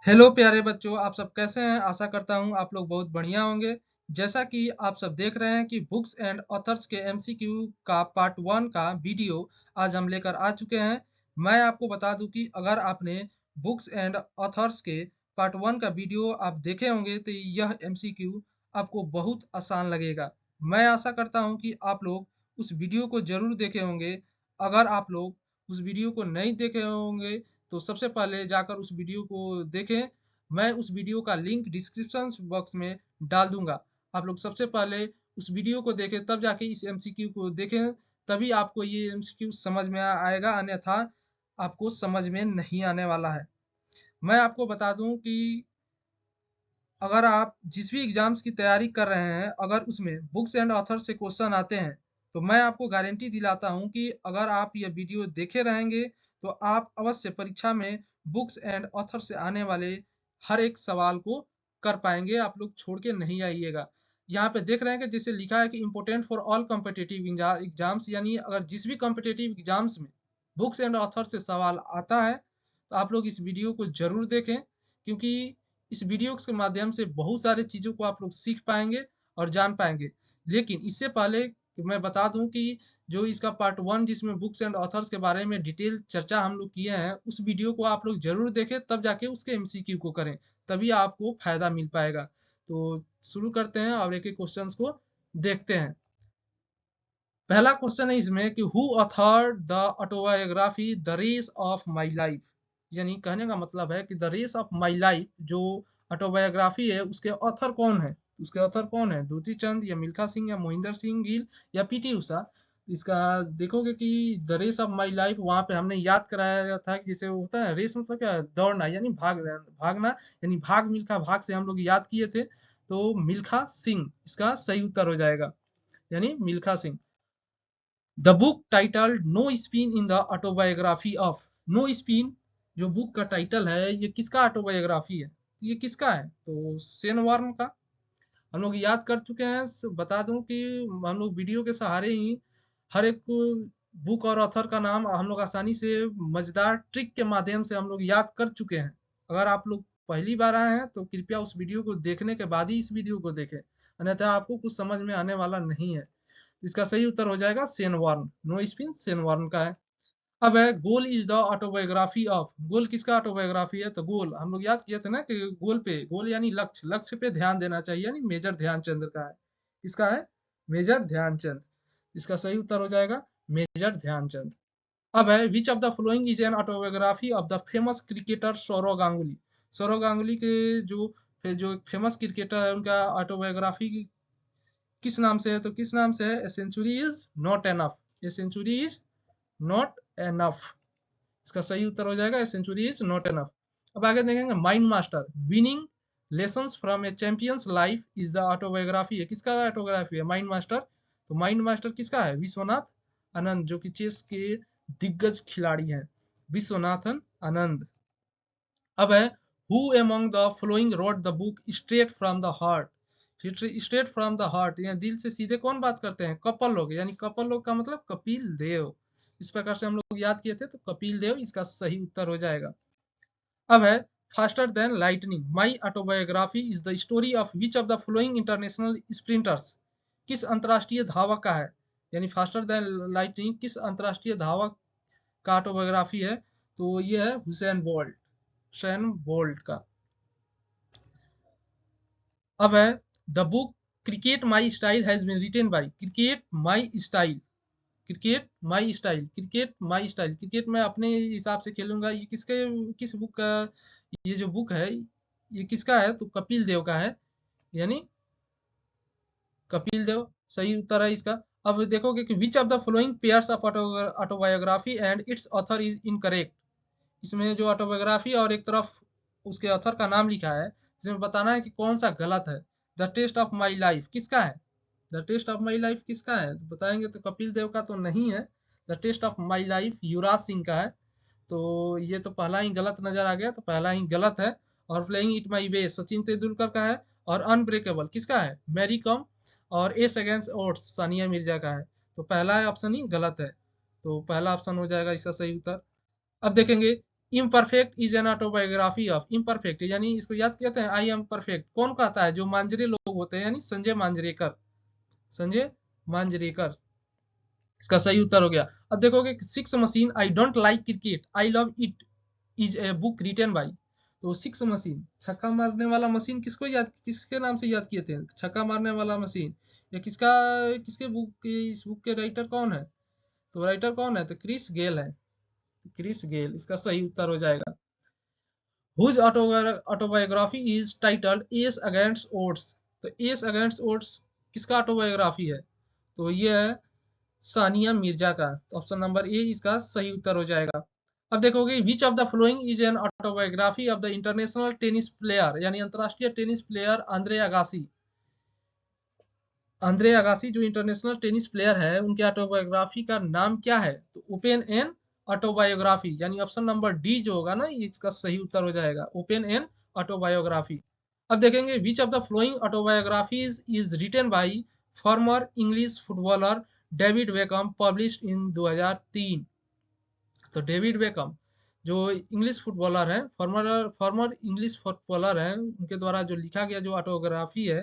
Hello प्यारे बच्चों, आप सब कैसे हैं? आशा करता हूँ आप लोग बहुत बढ़िया होंगे। जैसा कि आप सब देख रहे हैं कि बुक्स एंड ऑथर्स के एमसीक्यू का पार्ट 1 का वीडियो आज हम लेकर आ चुके हैं। मैं आपको बता दूं कि अगर आपने बुक्स एंड ऑथर्स के पार्ट 1 का वीडियो आप देखे होंगे तो यह एमसीक्यू आपको बहुत आसान लगेगा। मैं आशा करता हूँ कि आप लोग उस वीडियो को ज़रूर देखे होंगे। अगर आप लोग उस वीडियो को नहीं देखे होंगे तो सबसे पहले जाकर उस वीडियो को देखें। मैं उस वीडियो का लिंक डिस्क्रिप्शन बॉक्स में डाल दूंगा। आप लोग सबसे पहले उस वीडियो को देखें, तब जाके इस एमसीक्यू को देखें। तभी आपको ये एमसीक्यू समझ में आएगा, अन्यथा आपको समझ में नहीं आने वाला है। मैं आपको बता दूं कि अगर आप जिस भी एग्जाम्स की तैयारी कर रहे हैं, अगर उसमें बुक्स एंड ऑथर से क्वेश्चन आते हैं, तो मैं आपको गारंटी दिलाता हूं कि अगर आप ये वीडियो देखे रहेंगे तो आप अवश्य परीक्षा में बुक्स एंड ऑथर से आने वाले हर एक सवाल को कर पाएंगे। आप लोग छोड़ के नहीं आइएगा। यहाँ पे देख रहे हैं कि जैसे लिखा है कि important for all competitive exams, यानी अगर जिस भी कॉम्पिटिटिव एग्जाम्स में बुक्स एंड ऑथर से सवाल आता है तो आप लोग इस वीडियो को जरूर देखें, क्योंकि इस वीडियो के माध्यम से बहुत सारी चीज़ों को आप लोग सीख पाएंगे और जान पाएंगे। लेकिन इससे पहले कि मैं बता दूं कि जो इसका पार्ट 1 जिसमें बुक्स एंड ऑथर्स के बारे में डिटेल चर्चा हम लोग किए हैं, उस वीडियो को आप लोग जरूर देखें, तब जाके उसके एमसीक्यू को करें, तभी आपको फायदा मिल पाएगा। तो शुरू करते हैं और एक एक क्वेश्चन को देखते हैं। पहला क्वेश्चन है इसमें कि who authored the autobiography the race of my life. यानी कहने का मतलब है कि the race of my life जो ऑटोबायोग्राफी है उसके ऑथर कौन है। उसके ऑथर कौन है? दूती चंद या मिल्खा सिंह या मोहिंदर सिंह गिल या पीटी उषा। इसका देखोगे कि the race of my life वहां पे हमने याद कराया था कि जैसे वो होता है रेस मतलब क्या है? दौड़ना यानी भागना, यानी भाग मिल्खा भाग से हम लोग याद किए थे। तो मिल्खा सिंह इसका सही उत्तर हो जाएगा, यानी Milkha Singh. The book titled no spin in the autobiography of. No spin जो बुक का टाइटल है, ये किसका ऑटोबायोग्राफी है? ये किसका है? तो सेन वार्न का। हम लोग याद कर चुके हैं। बता दूं कि हम लोग वीडियो के सहारे ही हर एक बुक और ऑथर का नाम हम लोग आसानी से मजेदार ट्रिक के माध्यम से हम लोग याद कर चुके हैं। अगर आप लोग पहली बार आए हैं तो कृपया उस वीडियो को देखने के बाद ही इस वीडियो को देखें, अन्यथा आपको कुछ समझ में आने वाला नहीं है। इसका सही उत्तर हो जाएगा सेनवार्न। नो स्पिन सेनवार्न का है। अब है goal is the autobiography of. Goal किसका ऑटोबायोग्राफी है? तो गोल हम लोग याद किए थे ना कि गोल पे, गोल यानी लक्ष्य, लक्ष्य पे ध्यान देना चाहिए, यानी मेजर ध्यानचंद का है। किसका है? मेजर ध्यानचंद। इसका सही उत्तर हो जाएगा मेजर ध्यानचंद। अब है which of the following is an autobiography of the famous cricketer Sourav Ganguly. Sourav Ganguly के जो जो फेमस क्रिकेटर है उनका ऑटोबायोग्राफी किस नाम से है? तो किस नाम से है? A century is not enough. A century is not enough. इसका सही उत्तर हो जाएगा a century is not enough. अब आगे देखेंगे mind master winning lessons from a champions life is the autobiography है। किसका ऑटोबायोग्राफी है? Mind master. तो माइंड मास्टर किसका है? विश्वनाथ आनंद, जो कि चेस के दिग्गज खिलाड़ी हैं, विश्वनाथन आनंद। अब है who among the following wrote the book straight from the heart. Straight from the heart या दिल से सीधे कौन बात करते हैं? कपल लोग, यानी कपल लोग का मतलब कपिल देव। इस प्रकार से हम लोग याद किए थे, तो कपिल देव इसका सही उत्तर हो जाएगा। अब है faster than lightning my autobiography is the story of which of the following international sprinters. किस अंतरराष्ट्रीय धावक का है? यानी फास्टर देन लाइटनिंग किस अंतरराष्ट्रीय धावक का ऑटोबायोग्राफी है? तो ये है हुसैन बोल्ट, हुसैन बोल्ट का। अब है the book cricket my style has been written by. Cricket my style, cricket my style, cricket my style, cricket मैं अपने हिसाब से खेलूंगा, ये किसके, किस बुक का? ये जो बुक है ये किसका है? तो कपिल देव का है, यानी कपिल देव सही उत्तर है इसका। अब देखोगे कि विच of the following pairs of autobiography and it's author is incorrect. इसमें जो ऑटोबायोग्राफी और एक तरफ उसके ऑथर का नाम लिखा है, इसमें बताना है कि कौन सा गलत है। The test of my life किसका है? The test of my life किसका है? तो बताएंगे तो कपिल देव का तो नहीं है। The test of my life Yuvraj Singh का है। तो ये तो पहला ही गलत नजर आ गया, तो पहला ही गलत है। और playing it my way Sachin Tendulkar का है। और अनब्रेकेबल किसका है? मैरी कॉम। और ace against odds Sania Mirza का है। तो पहला ऑप्शन ही गलत है, तो पहला ऑप्शन हो जाएगा इसका सही उत्तर। अब देखेंगे imperfect is an autobiography of imperfect, यानी इसको याद कहते हैं आई एम परफेक्ट, कौन कहता है? जो मांजरे लोग होते हैं, यानी संजय मांजरेकर, संजय मांजरेकर इसका सही उत्तर हो गया। अब देखोगे six machine I don't like cricket I love it is a book written by, तो सिक्स मशीन छक्का मारने वाला मशीन किसको याद, किसके नाम से याद किए थे? छक्का मारने वाला मशीन, ये किसका, किसके बुक, इस बुक के राइटर कौन है? तो राइटर कौन है? तो क्रिस गेल है, क्रिस गेल इसका सही उत्तर हो जाएगा। Whose autobiography is titled ace against odds, तो एस अगेंस्ट ओड्स किसका ऑटोबायोग्राफी है? तो ये है सानिया मिर्जा का, तो ऑप्शन नंबर ए इसका सही उत्तर हो जाएगा। अब देखोगे विच of the following is an autobiography of the international tennis player, यानी अंतरराष्ट्रीय tennis player Andre Agassi, Andre Agassi जो इंटरनेशनल टेनिस प्लेयर है उनके ऑटोबायोग्राफी का नाम क्या है? तो ओपन एन ऑटोबायोग्राफी, यानी ऑप्शन नंबर डी जो होगा ना इसका सही उत्तर हो जाएगा, ओपन एन ऑटोबायोग्राफी। अब देखेंगे which of the following autobiographies is written by former English footballer David Beckham published in 2003, तो डेविड बेकम जो इंग्लिश फुटबॉलर हैं, फॉर्मर फॉर्मर इंग्लिश फुटबॉलर हैं, उनके द्वारा जो लिखा गया जो ऑटोग्राफी है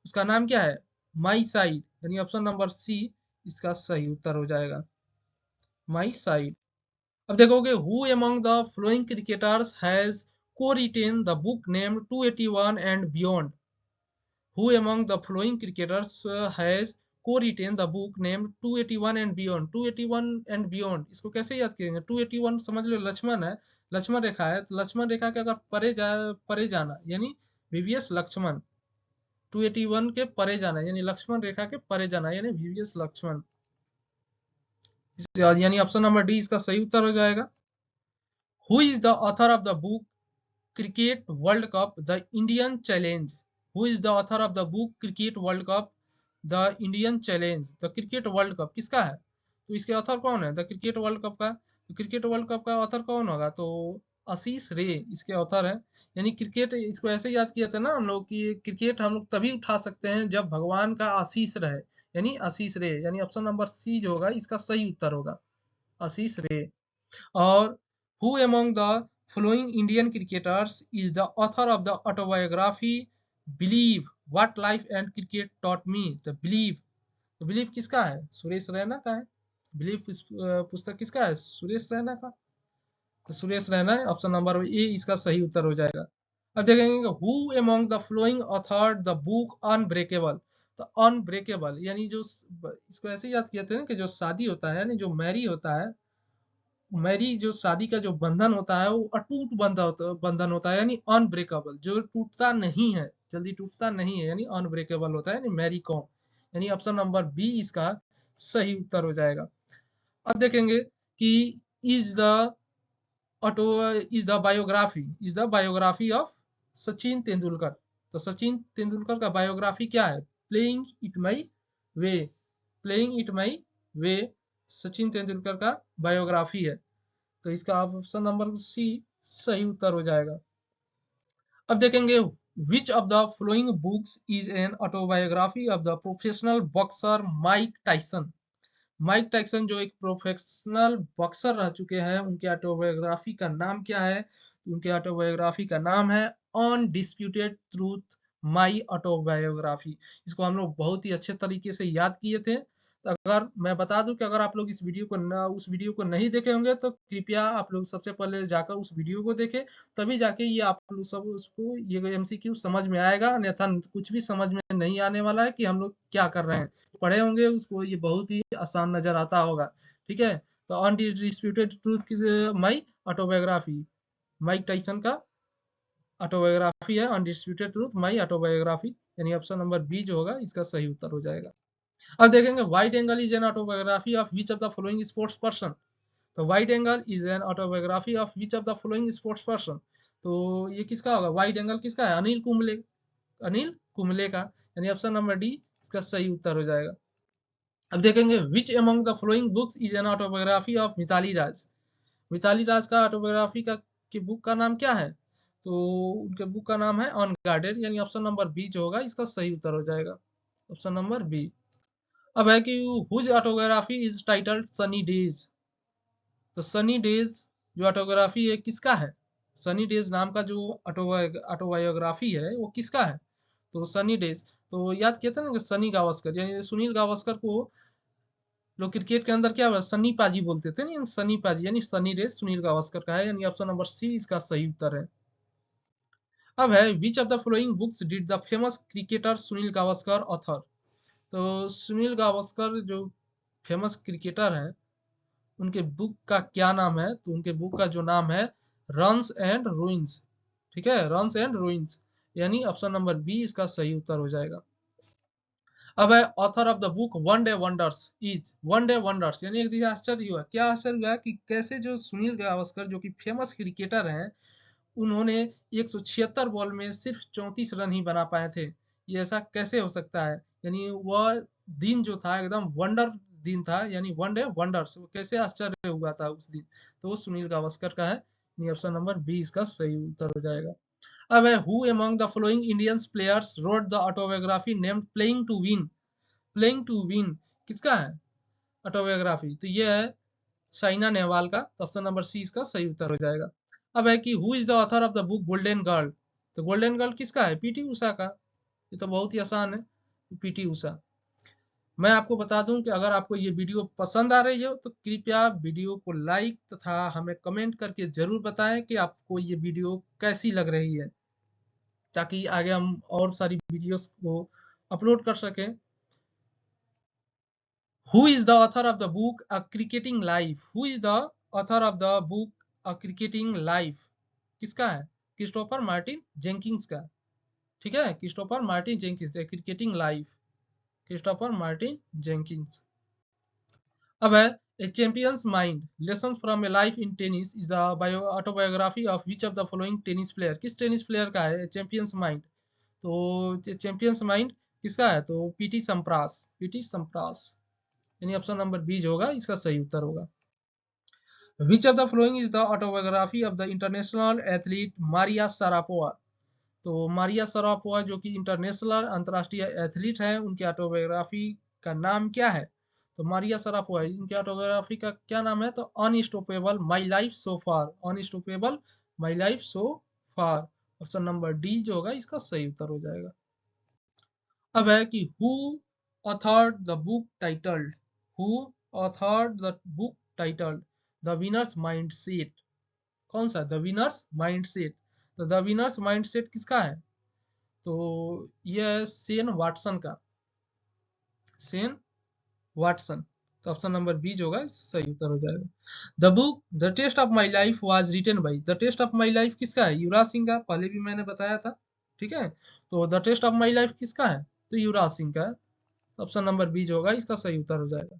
उसका नाम क्या है? माई साइड, यानी ऑप्शन नंबर सी इसका सही उत्तर हो जाएगा, माई साइड। अब देखोगे who among the flowing cricketers has co-written the book named 281 and beyond, who among the following cricketers has co-written the book named 281 and beyond, 281 and beyond इसको कैसे याद करेंगे? 281 समझ लो लक्ष्मण है, लक्ष्मण रेखा है, तो लक्ष्मण रेखा के अगर परे जाना यानी वीवीएस लक्ष्मण, 281 के परे जाना यानी लक्ष्मण रेखा के परे जाना यानी वीवीएस लक्ष्मण, यानी ऑप्शन नंबर डी इसका सही उत्तर हो जाएगा। Who is the author of the book cricket world cup the Indian challenge, who is the author of the book cricket world cup the Indian challenge, the cricket world cup किसका है? तो इसके author कौन है the cricket world cup का? तो cricket world cup का author कौन होगा? तो आशीष रे इसके ऑथर है। यानी क्रिकेट इसको ऐसे याद किया था ना हम लोग कि क्रिकेट हम लोग तभी उठा सकते हैं जब भगवान का आशीष रहे, यानी आशीष रे, यानी ऑप्शन नंबर सी जो होगा इसका सही उत्तर होगा, आशीष रे। और who among the following Indian cricketers is the author of the autobiography Believe What Life and Cricket Taught Me, the Believe, तो बिलीव किसका है? सुरेश रैना का है। बिलीव पुस्तक किसका है? सुरेश रैना का, तो सुरेश रैना है, ऑप्शन नंबर ए इसका सही उत्तर हो जाएगा। अब देखेंगे who among the flowing author the book unbreakable, तो अनब्रेकेबल यानी जो इसको ऐसे याद किया था कि जो शादी होता है यानी जो मैरी होता है, मैरी जो शादी का जो बंधन होता है वो अटूट बंधन होता है यानी अनब्रेकेबल, जो टूटता नहीं है, जल्दी टूटता नहीं है, यानी अनब्रेकेबल होता है, यानी मैरी कॉम, यानी ऑप्शन नंबर बी इसका सही उत्तर हो जाएगा। अब देखेंगे कि is the auto is the biography of Sachin Tendulkar, तो सचिन तेंदुलकर का बायोग्राफी क्या है? Playing it my way, playing it my way Sachin Tendulkar का बायोग्राफी है, तो इसका ऑप्शन नंबर सी सही उत्तर हो जाएगा। अब देखेंगे which of the flowing books is an autobiography of the professional boxer Mike Tyson, Mike Tyson जो एक प्रोफेशनल बॉक्सर रह चुके हैं उनके ऑटोबायोग्राफी का नाम क्या है? उनके ऑटोबायोग्राफी का नाम है अनडिस्प्यूटेड ट्रूथ माई ऑटोबायोग्राफी। इसको हम लोग बहुत ही अच्छे तरीके से याद किए थे। तो अगर मैं बता दूं कि अगर आप लोग उस वीडियो को नहीं देखे होंगे तो कृपया आप लोग सबसे पहले जाकर उस वीडियो को देखें, तभी जाके ये आप लोग सब उसको ये एमसीक्यू समझ में आएगा, अन्यथा कुछ भी समझ में नहीं आने वाला है कि हम लोग क्या कर रहे हैं। पढ़े होंगे उसको ये बहुत ही आसान नजर आता होगा। ठीक है, तो अनडिस्प्यूटेड ट्रूथ किस माई ऑटोबायोग्राफी, माइक टाइसन का ऑटोबायोग्राफी है अनडिस्प्यूटेड ट्रूथ माई ऑटोबायोग्राफी, यानी ऑप्शन नंबर बी जो होगा इसका सही उत्तर हो जाएगा। अब देखेंगे wide angle is an autobiography of which of the following sports person, तो wide angle is an autobiography of which of the following sports person, तो ये किसका होगा? वाइड एंगल किसका है? अनिल कुंबले, अनिल कुंबले का, यानी ऑप्शन नंबर डी इसका सही उत्तर हो जाएगा। अब देखेंगे which among the following books is an autobiography of Mithali Raj, Mithali Raj का ऑटोबायोग्राफी का की बुक का नाम क्या है? तो उनके बुक का नाम है अनगार्डेड, यानी ऑप्शन नंबर बी जो होगा इसका सही उत्तर हो जाएगा, ऑप्शन नंबर बी। अब है कि whose autobiography is titled sunny days, तो सनी डेज जो ऑटोग्राफी है किसका है? सनी डेज नाम का जो ऑटोबायोग्राफी है वो किसका है? तो सनी डेज। तो याद किया था ना कि सनी गावस्कर यानी सुनील गावस्कर को लोग क्रिकेट के अंदर क्या हुआ सनी पाजी बोलते थे ना, सनी पाजी यानी सनी डेज सुनील गावस्कर का है, यानी ऑप्शन नंबर सी इसका सही उत्तर है। अब है which of the following books did the famous cricketer Sunil Gavaskar author? तो सुनील गावस्कर जो फेमस क्रिकेटर हैं उनके बुक का क्या नाम है? तो उनके बुक का जो नाम है रन्स एंड रूइंस। ठीक है, रन्स एंड रूइंस, यानी ऑप्शन नंबर बी इसका सही उत्तर हो जाएगा। अब है author of the book one day wonders is, one day wonders यानी एक दिन आश्चर्य हुआ, क्या आश्चर्य हुआ कि कैसे जो सुनील गावस्कर जो कि फेमस क्रिकेटर हैं उन्होंने 176 बॉल में सिर्फ 34 रन ही बना पाए थे। ये ऐसा कैसे हो सकता है? यानी वह दिन जो था एकदम वंडर दिन था, यानी वन डे वंडर्स, वो कैसे आश्चर्य हुआ था उस दिन? तो वो सुनील गावस्कर का है, यानी ऑप्शन नंबर बी इसका सही उत्तर हो जाएगा। अब है who among the following Indian players wrote the autobiography named playing to win? Playing to win किसका है ऑटोबायोग्राफी? तो ये है साइना नेहवाल का, तो ऑप्शन नंबर सी इसका सही उत्तर हो जाएगा। अब है कि who is the author of the book golden girl? तो गोल्डन गर्ल किसका है? पीटी उषा का। ये तो बहुत ही आसान है, पीटी उषा। मैं आपको बता दूं कि अगर आपको ये वीडियो पसंद आ रही हो तो कृपया वीडियो को लाइक तथा हमें कमेंट करके जरूर बताएं कि आपको ये वीडियो कैसी लग रही है, ताकि आगे हम और सारी वीडियोस को अपलोड कर सकें। Who is the author of the book A Cricketing Life? Who is the author of the book A Cricketing Life? किसका है? क्रिस्टोफर मार्टिन जेंकिंस का। ठीक है, Christopher Martin Jenkins, a cricketing life, Christopher Martin Jenkins. अब है a champion's mind lesson from a life in tennis is the autobiography of which of the following tennis player? किस tennis player का है champion's mind? तो champion's mind किसका है? तो PT Sampras, PT Sampras, यानी ऑप्शन नंबर बी जो होगा इसका सही उत्तर होगा। Which of the following is the autobiography of the international athlete Maria Sharapova? तो मारिया सरापोवा जो कि इंटरनेशनल अंतर्राष्ट्रीय एथलीट है, उनकी ऑटोबायोग्राफी का नाम क्या है? तो मारिया सरापोवा, इनकी ऑटोबायोग्राफी का क्या नाम है? तो unstoppable my life so far, unstoppable my life so far, option number D जो होगा इसका सही उत्तर हो जाएगा। अब है कि who authored the book titled, who authored the book titled the winners mindset? कौन सा? The winners mindset. तो द विनर्स माइंडसेट किसका है? तो यह है सेन वाटसन का, सेन वाटसन। तो ऑप्शन नंबर बी जो होगा सही उत्तर हो जाएगा। The book the test of my life was written by, the test of my life किसका है? युवराज सिंह का, पहले भी मैंने बताया था। ठीक है, तो the test of my life किसका है? तो युवराज सिंह का है, ऑप्शन नंबर बी जो होगा इसका सही उत्तर हो जाएगा।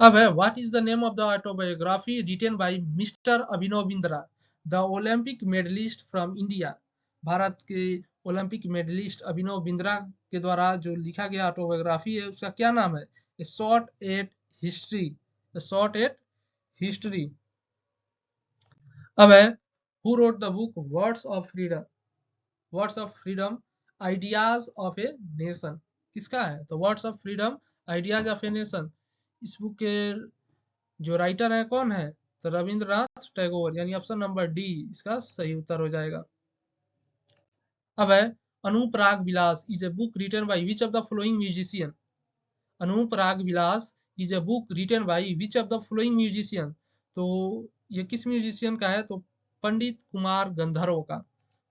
अब है what is the name of the autobiography written by mister Abhinav Bindra the Olympic medallist from India? Bharat के ओलंपिक मेडलिस्ट अभिनव बिंद्रा के द्वारा जो लिखा गया ऑटोबायोग्राफी है उसका क्या नाम है? ए short at history, A short at history. अब है who wrote the book words of freedom, words of freedom ideas of a nation? किसका है? तो words of freedom ideas of a nation, इस बुक के जो राइटर है कौन है? तो रविंद्रनाथ टैगोर, यानी ऑप्शन नंबर डी इसका सही उत्तर हो जाएगा। अब है Anup Raag Vilas is a book written by which of the following musician? Anup Raag Vilas is a book written by which of the following musician? तो ये किस म्यूजिशियन का है? तो पंडित कुमार गंधर्व का,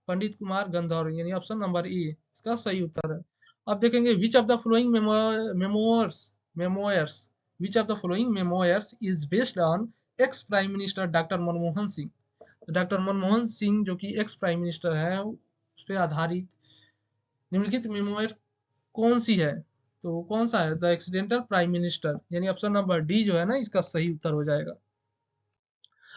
पंडित कुमार गंधर्व, यानी ऑप्शन नंबर ए इसका सही उत्तर है। अब देखेंगे which of the following memoirs, memoirs which of the following memoirs is based on ex prime minister doctor Manmohan Singh? तो डॉक्टर मनमोहन सिंह जो कि एक्स प्राइम मिनिस्टर है उस पर आधारित निम्नलिखित मेमोयर कौन सी है? तो कौन सा है? द एक्सीडेंटल प्राइम मिनिस्टर, यानी ऑप्शन नंबर डी जो है ना इसका सही उत्तर हो जाएगा।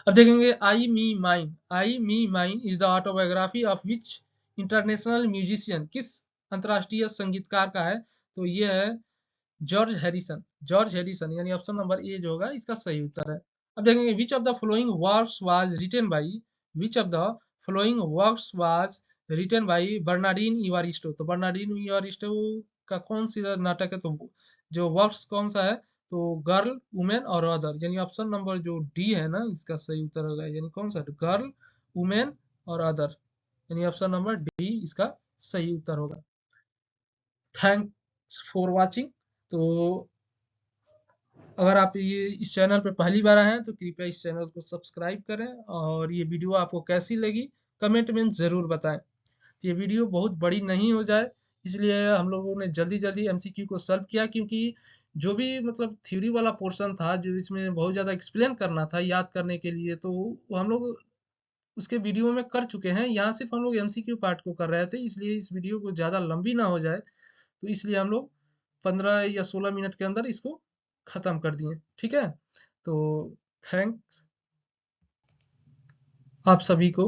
अब देखेंगे I me mine is the autobiography of which international musician? किस अंतरराष्ट्रीय संगीतकार का है? तो ये है जॉर्ज हैरिसन, जॉर्ज हैरिसन, यानी ऑप्शन नंबर ए जो होगा इसका सही उत्तर है। अब देखेंगे which of the following works was written by, which of the following works was written by Bernardine Evaristo? तो बर्नार्डिन इवारिस्टो का कौन सा नाटक है? तो जो वर्क्स कौन सा है? तो गर्ल, वुमेन और अदर, यानी ऑप्शन नंबर जो डी है ना, इसका सही उत्तर होगा। यानी कौन सा? गर्ल, वुमेन और अदर, यानी ऑप्शन नंबर डी इसका सही उत्तर होगा। Thanks for watching. तो अगर आप ये इस चैनल पे पहली बार आए हैं तो कृपया इस चैनल को सब्सक्राइब करें, और ये वीडियो आपको कैसी लगी कमेंट में ज़रूर बताएं। तो ये वीडियो बहुत बड़ी नहीं हो जाए, इसलिए हम लोगों ने जल्दी जल्दी एमसीक्यू को सॉल्व किया, क्योंकि जो भी मतलब थ्योरी वाला पोर्शन था, जो इसमें बहुत ज़्यादा एक्सप्लेन करना था याद करने के लिए, तो वो हम लोग उसके वीडियो में कर चुके हैं। यहाँ सिर्फ हम लोग एमसीक्यू पार्ट को कर रहे थे, इसलिए इस वीडियो को ज़्यादा लंबी ना हो जाए, तो इसलिए हम लोग 15 या 16 मिनट के अंदर इसको ख़त्म कर दिए। ठीक है, तो थैंक्स आप सभी को।